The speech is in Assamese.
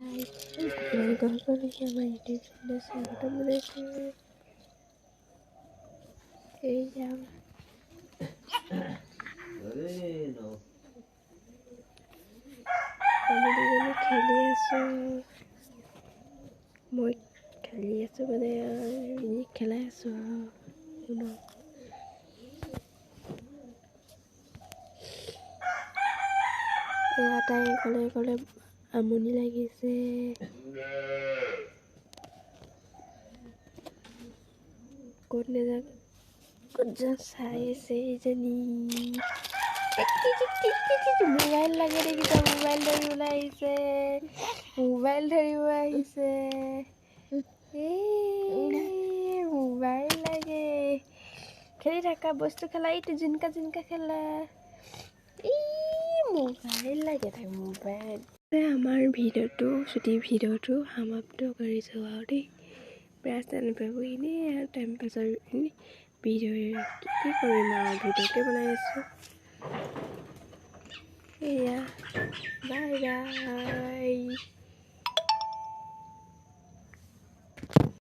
সকলোকে আমাৰ ইউটিউব চেনেলত স্বাগতম জনাইছোঁ। এয়া আমি দুজনী খেলি আছোঁ। মই খেলি আছোঁ মানে খেলাই আছোঁ আৰু এয়া তাই ক'লে আমনি লাগিছে। ক'ত নেযাক ক'ত যা চাই আছে এইজনী। মোবাইল লাগে দেখিছা, মোবাইল ধৰিবলৈ আহিছে, মোবাইল ধৰিব আহিছে। মোবাইল লাগে, খেলি থকা বস্তু খেলা, এইটো জিনকা খেলা। মোবাইল লাগে তাই, মোবাইল। আমাৰ ছুটি ভিডিঅ'টো সমাপ্ত কৰিছোঁ আৰু দেই। প্ৰায় এনেই আৰু টাইম পাছৰ ভিডিঅ' কি কৰিম আৰু ভিডিঅ'কে বনাই আছোঁ। এয়া বাই বাই।